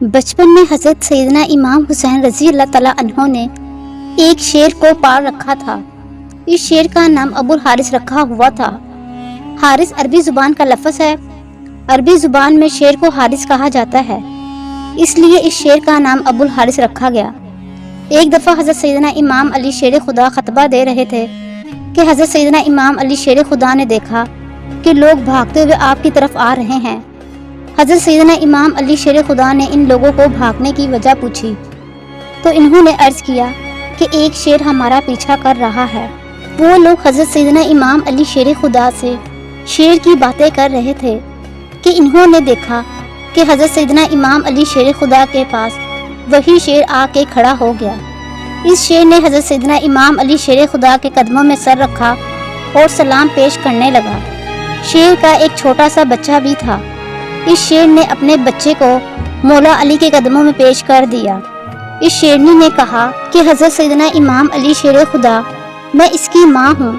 بچپن میں حضرت سیدنا امام حسین رضی اللہ تعالیٰ عنہ نے ایک شیر کو پال رکھا تھا۔ اس شیر کا نام ابو الحارث رکھا ہوا تھا۔ حارث عربی زبان کا لفظ ہے۔ عربی زبان میں شیر کو حارث کہا جاتا ہے، اس لیے اس شیر کا نام ابو الحارث رکھا گیا۔ ایک دفعہ حضرت سیدنا امام علی شیر خدا خطبہ دے رہے تھے کہ حضرت سیدنا امام علی شیر خدا نے دیکھا کہ لوگ بھاگتے ہوئے آپ کی طرف آ رہے ہیں۔ حضرت سیدنا امام علی شیر خدا نے ان لوگوں کو بھاگنے کی وجہ پوچھی تو انہوں نے عرض کیا کہ ایک شیر ہمارا پیچھا کر رہا ہے۔ وہ لوگ حضرت سیدنا امام علی شیر خدا سے شیر کی باتیں کر رہے تھے کہ انہوں نے دیکھا کہ حضرت سیدنا امام علی شیر خدا کے پاس وہی شیر آ کے کھڑا ہو گیا۔ اس شیر نے حضرت سیدنا امام علی شیر خدا کے قدموں میں سر رکھا اور سلام پیش کرنے لگا۔ شیر کا ایک چھوٹا سا بچہ بھی تھا۔ اس شیر نے اپنے بچے کو مولا علی کے قدموں میں پیش کر دیا۔ اس شیرنی نے کہا کہ حضرت سیدنا امام علی شیر خدا، میں اس کی ماں ہوں،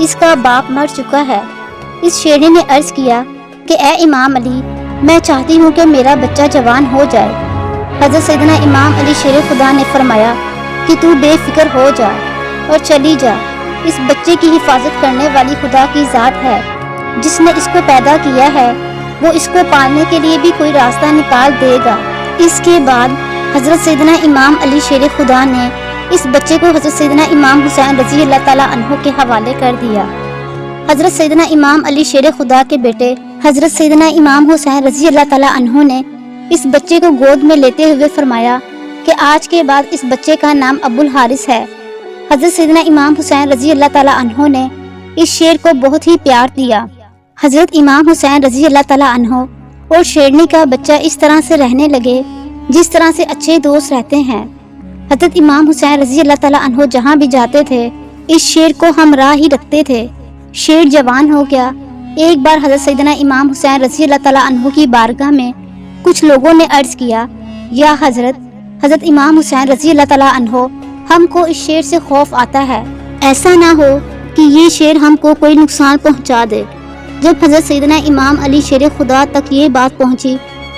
اس کا باپ مر چکا ہے۔ اس شیرنی نے عرض کیا کہ اے امام علی، میں چاہتی ہوں کہ میرا بچہ جوان ہو جائے۔ حضرت سیدنا امام علی شیر خدا نے فرمایا کہ تو بے فکر ہو جا اور چلی جا، اس بچے کی حفاظت کرنے والی خدا کی ذات ہے، جس نے اس کو پیدا کیا ہے، وہ اس کو پالنے کے لیے بھی کوئی راستہ نکال دے گا۔ اس کے بعد حضرت سیدنا امام علی شیر خدا نے اس بچے کو حضرت سیدنا امام حسین رضی اللہ تعالیٰ عنہ کے حوالے کر دیا۔ حضرت سیدنا امام علی شیر خدا کے بیٹے حضرت سیدنا امام حسین رضی اللہ تعالیٰ عنہ نے اس بچے کو گود میں لیتے ہوئے فرمایا کہ آج کے بعد اس بچے کا نام ابو الحارث ہے۔ حضرت سیدنا امام حسین رضی اللہ تعالیٰ عنہ نے اس شیر کو بہت ہی پیار دیا۔ حضرت امام حسین رضی اللہ تعالیٰ عنہ اور شیرنی کا بچہ اس طرح سے رہنے لگے جس طرح سے اچھے دوست رہتے ہیں۔ حضرت امام حسین رضی اللہ تعالیٰ عنہ جہاں بھی جاتے تھے اس شیر کو ہمراہ ہی رکھتے تھے۔ شیر جوان ہو گیا۔ ایک بار حضرت سیدنا امام حسین رضی اللہ تعالیٰ عنہ کی بارگاہ میں کچھ لوگوں نے عرض کیا، یا حضرت امام حسین رضی اللہ تعالیٰ عنہ، ہم کو اس شیر سے خوف آتا ہے، ایسا نہ ہو کہ یہ شیر ہم کو کوئی نقصان پہنچا دے۔ جب حضرت سیدنا امام علی شیر خدا تک یہ بات پہنچی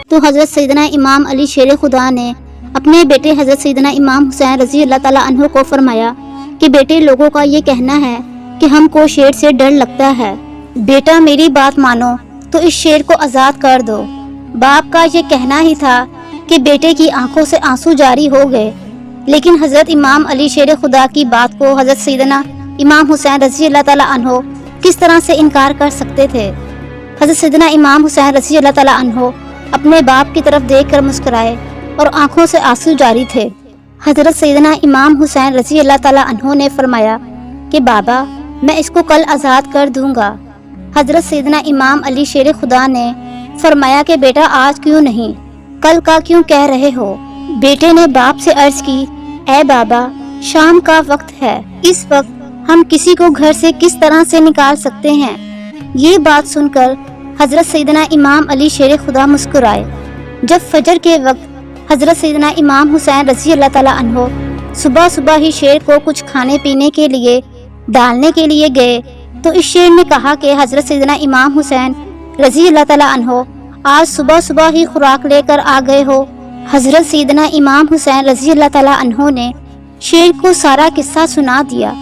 تو حضرت سیدنا امام علی شیر خدا نے اپنے بیٹے حضرت سیدنا امام حسین رضی اللہ تعالیٰ عنہ کو فرمایا کہ بیٹے، لوگوں کا یہ کہنا ہے کہ ہم کو شیر سے ڈر لگتا ہے، بیٹا میری بات مانو تو اس شیر کو آزاد کر دو۔ باپ کا یہ کہنا ہی تھا کہ بیٹے کی آنکھوں سے آنسو جاری ہو گئے، لیکن حضرت امام علی شیر خدا کی بات کو حضرت سیدنا امام حسین رضی اللہ تعالیٰ عنہ کس طرح سے انکار کر سکتے تھے۔ حضرت سیدنا امام حسین رضی اللہ تعالیٰ عنہ اپنے باپ کی طرف دیکھ کر مسکرائے اور آنکھوں سے آنسو جاری تھے۔ حضرت سیدنا امام حسین رضی اللہ تعالیٰ عنہ نے فرمایا کہ بابا، میں اس کو کل آزاد کر دوں گا۔ حضرت سیدنا امام علی شیر خدا نے فرمایا کہ بیٹا، آج کیوں نہیں، کل کا کیوں کہہ رہے ہو؟ بیٹے نے باپ سے عرض کی، اے بابا، شام کا وقت ہے، اس وقت ہم کسی کو گھر سے کس طرح سے نکال سکتے ہیں؟ یہ بات سن کر حضرت سیدنا امام علی شیر خدا مسکرائے۔ جب فجر کے وقت حضرت سیدنا امام حسین رضی اللہ تعالیٰ عنہ صبح ہی شیر کو کچھ کھانے پینے کے لیے ڈالنے کے لیے گئے تو اس شیر نے کہا کہ حضرت سیدنا امام حسین رضی اللہ تعالیٰ عنہ آج صبح ہی خوراک لے کر آ گئے ہو۔ حضرت سیدنا امام حسین رضی اللہ تعالیٰ عنہ نے شیر کو سارا قصہ سنا دیا۔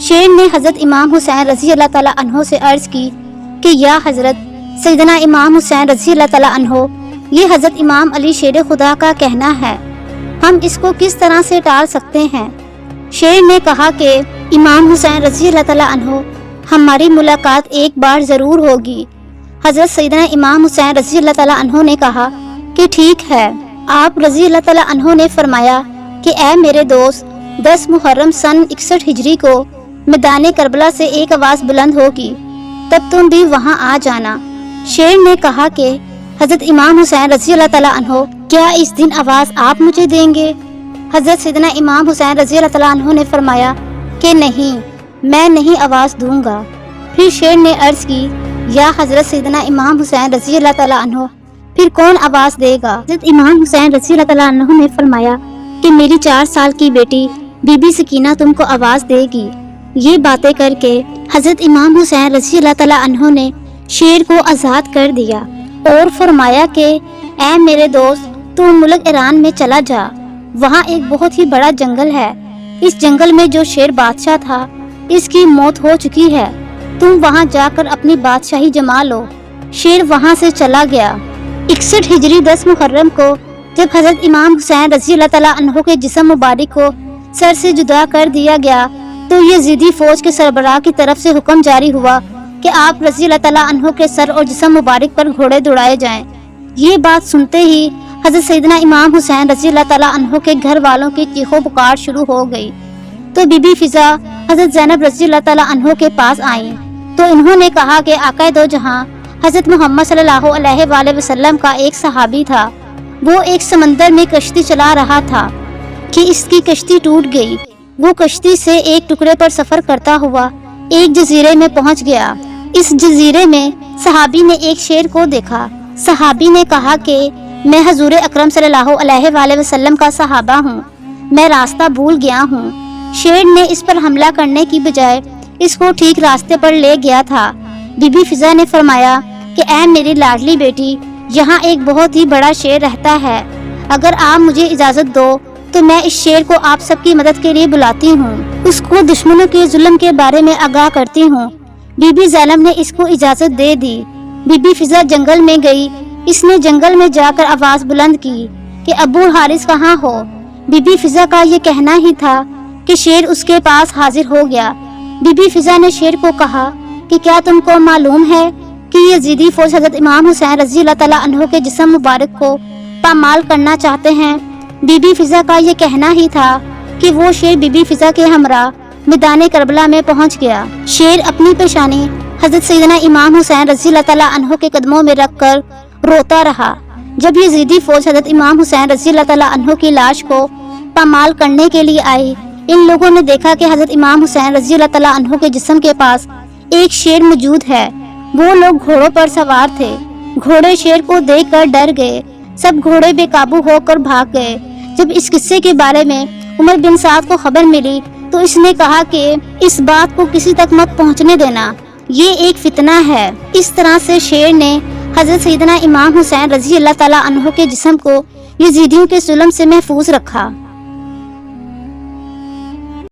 شیر نے حضرت امام حسین رضی اللہ تعالیٰ عنہ سے عرض کی کہ یا حضرت سیدنا امام حسین رضی اللہ تعالیٰ عنہ، یہ حضرت امام علی شیر خدا کا کہنا ہے، ہم اس کو کس طرح سے ٹال سکتے ہیں؟ شیر نے کہا کہ امام حسین رضی اللہ تعالیٰ عنہ، ہماری ملاقات ایک بار ضرور ہوگی۔ حضرت سیدنا امام حسین رضی اللہ تعالیٰ عنہ نے کہا کہ ٹھیک ہے۔ آپ رضی اللہ تعالیٰ عنہ نے فرمایا کہ اے میرے دوست، 10 محرم سن 61 ہجری کو میدان کربلا سے ایک آواز بلند ہوگی، تب تم بھی وہاں آ جانا۔ شیر نے کہا کہ حضرت امام حسین رضی اللہ تعالیٰ عنہ، کیا اس دن آواز آپ مجھے دیں گے؟ حضرت سیدنا امام حسین رضی اللہ تعالیٰ عنہ نے فرمایا کہ نہیں، میں نہیں آواز دوں گا۔ پھر شیر نے عرض کی، یا حضرت سیدنا امام حسین رضی اللہ تعالیٰ عنہ، پھر کون آواز دے گا؟ حضرت امام حسین رضی اللہ تعالیٰ عنہ نے فرمایا کہ میری 4 سال کی بیٹی بی بی سکینہ تم کو آواز دے گی۔ یہ باتیں کر کے حضرت امام حسین رضی اللہ تعالیٰ عنہ نے شیر کو آزاد کر دیا اور فرمایا کہ اے میرے دوست، تو ملک ایران میں چلا جا، وہاں ایک بہت ہی بڑا جنگل ہے، اس جنگل میں جو شیر بادشاہ تھا اس کی موت ہو چکی ہے، تم وہاں جا کر اپنی بادشاہی جما لو۔ شیر وہاں سے چلا گیا۔ 61 ہجری 10 محرم کو جب حضرت امام حسین رضی اللہ تعالیٰ عنہ کے جسم مبارک کو سر سے جدا کر دیا گیا تو یزیدی فوج کے سربراہ کی طرف سے حکم جاری ہوا کہ آپ رضی اللہ تعالیٰ عنہ کے سر اور جسم مبارک پر گھوڑے دوڑائے جائیں۔ یہ بات سنتے ہی حضرت سیدنا امام حسین رضی اللہ تعالیٰ عنہ کے گھر والوں کی چیخ و پکار شروع ہو گئی تو بی بی فضا حضرت زینب رضی اللہ تعالیٰ عنہ کے پاس آئیں تو انہوں نے کہا کہ آقا دو جہاں حضرت محمد صلی اللہ علیہ وآلہ وسلم کا ایک صحابی تھا، وہ ایک سمندر میں کشتی چلا رہا تھا کہ اس کی کشتی ٹوٹ گئی۔ وہ کشتی سے ایک ٹکڑے پر سفر کرتا ہوا ایک جزیرے میں پہنچ گیا۔ اس جزیرے میں صحابی نے ایک شیر کو دیکھا۔ صحابی نے کہا کہ میں حضور اکرم صلی اللہ علیہ وآلہ وسلم کا صحابہ ہوں، میں راستہ بھول گیا ہوں۔ شیر نے اس پر حملہ کرنے کی بجائے اس کو ٹھیک راستے پر لے گیا تھا۔ بی بی فضا نے فرمایا کہ اے میری لاڈلی بیٹی، یہاں ایک بہت ہی بڑا شیر رہتا ہے، اگر آپ مجھے اجازت دو تو میں اس شیر کو آپ سب کی مدد کے لیے بلاتی ہوں، اس کو دشمنوں کے ظلم کے بارے میں آگاہ کرتی ہوں۔ بی بی زینب نے اس کو اجازت دے دی۔ بی بی فضا جنگل میں گئی۔ اس نے جنگل میں جا کر آواز بلند کی کہ ابو حارث کہاں ہو؟ بی بی فضا کا یہ کہنا ہی تھا کہ شیر اس کے پاس حاضر ہو گیا۔ بی بی فضا نے شیر کو کہا کہ کیا تم کو معلوم ہے کہ یزیدی فوج حضرت امام حسین رضی اللہ تعالیٰ عنہ کے جسم مبارک کو پامال کرنا چاہتے ہیں؟ بی بی فضا کا یہ کہنا ہی تھا کہ وہ شیر بی بی فضا کے ہمراہ میدان کربلا میں پہنچ گیا۔ شیر اپنی پیشانی حضرت سیدنا امام حسین رضی اللہ تعالیٰ عنہ کے قدموں میں رکھ کر روتا رہا۔ جب یزیدی فوج حضرت امام حسین رضی اللہ تعالیٰ عنہ کی لاش کو پامال کرنے کے لیے آئی، ان لوگوں نے دیکھا کہ حضرت امام حسین رضی اللہ تعالیٰ عنہ کے جسم کے پاس ایک شیر موجود ہے۔ وہ لوگ گھوڑوں پر سوار تھے، گھوڑے شیر کو دیکھ کر ڈر گئے، سب گھوڑے بے قابو ہو کر بھاگ گئے۔ جب اس قصے کے بارے میں عمر بن سعد کو خبر ملی تو اس نے کہا کہ اس بات کو کسی تک مت پہنچنے دینا، یہ ایک فتنہ ہے۔ اس طرح سے شیر نے حضرت سیدنا امام حسین رضی اللہ تعالیٰ عنہ کے جسم کو یزیدیوں کے ظلم سے محفوظ رکھا۔